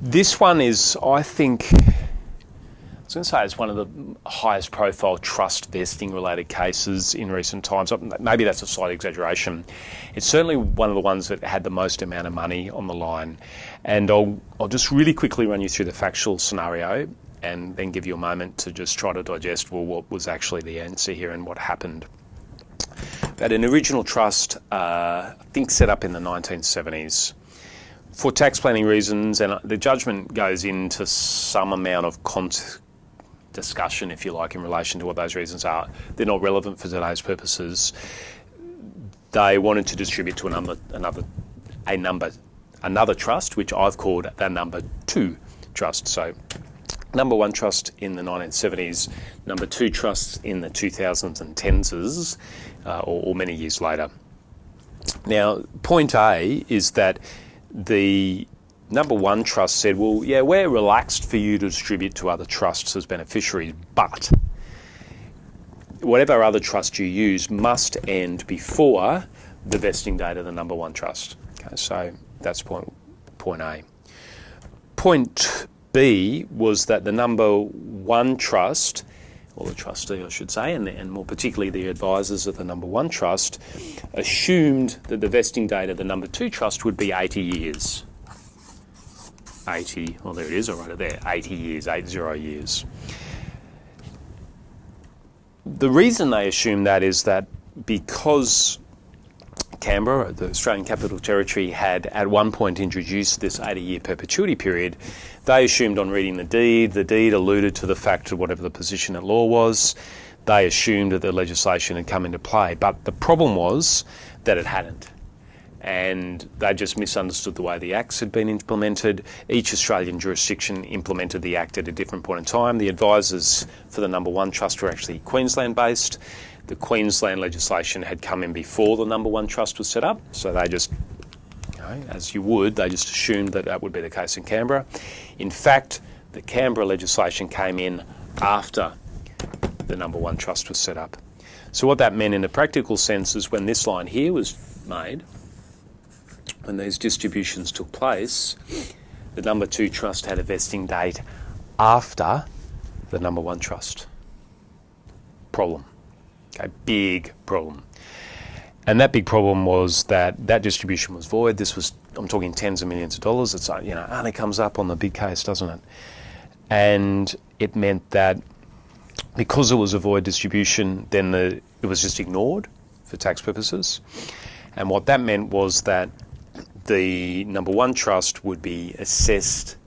This one is, I think, I was going to say it's one of the highest profile trust vesting related cases in recent times. Maybe that's a slight exaggeration. It's certainly one of the ones that had the most amount of money on the line. And I'll just really quickly run you through the factual scenario and then give you a moment to just try to digest, well, what was actually the answer here and what happened. That an original trust, I think set up in the 1970s for tax planning reasons, and the judgment goes into some amount of discussion, if you like, in relation to what those reasons are. They're not relevant for today's purposes. They wanted to distribute to another trust, which I've called the number 2 trust. So number 1 trust in the 1970s, number 2 trusts in the 2010s, or many years later. Now, point A is that the number 1 trust said, well, yeah, we're relaxed for you to distribute to other trusts as beneficiaries, but whatever other trust you use must end before the vesting date of the number 1 trust. Okay, so that's point A. Point B was that the number 1 trust, or the trustee I should say, and more particularly the advisors of the number 1 trust, assumed that the vesting date of the number 2 trust would be 80 years. 80, well there it is, I wrote it there, 80 years, 80 years. The reason they assumed that is that because Canberra, the Australian Capital Territory, had at one point introduced this 80-year perpetuity period, they assumed on reading the deed alluded to the fact of whatever the position at law was. They assumed that the legislation had come into play, but the problem was that it hadn't. And they just misunderstood the way the acts had been implemented. Each Australian jurisdiction implemented the act at a different point in time. The advisors for the number 1 trust were actually Queensland-based. The Queensland legislation had come in before the number 1 trust was set up, so they just, as you would, they just assumed that that would be the case in Canberra. In fact, the Canberra legislation came in after the number 1 trust was set up. So what that meant in a practical sense is when this line here was made, when these distributions took place, the number 2 trust had a vesting date after the number 1 trust. Problem. Okay, big problem. And that big problem was that distribution was void. This was, I'm talking tens of millions of dollars. It's, only comes up on the big case, doesn't it? And it meant that because it was a void distribution, then it was just ignored for tax purposes. And what that meant was that the number 1 trust would be assessed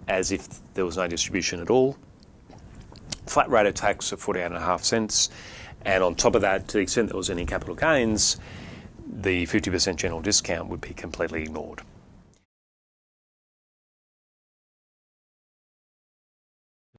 as if there was no distribution at all. Flat rate of tax of 48.5 cents. And on top of that, to the extent there was any capital gains, the 50% general discount would be completely ignored.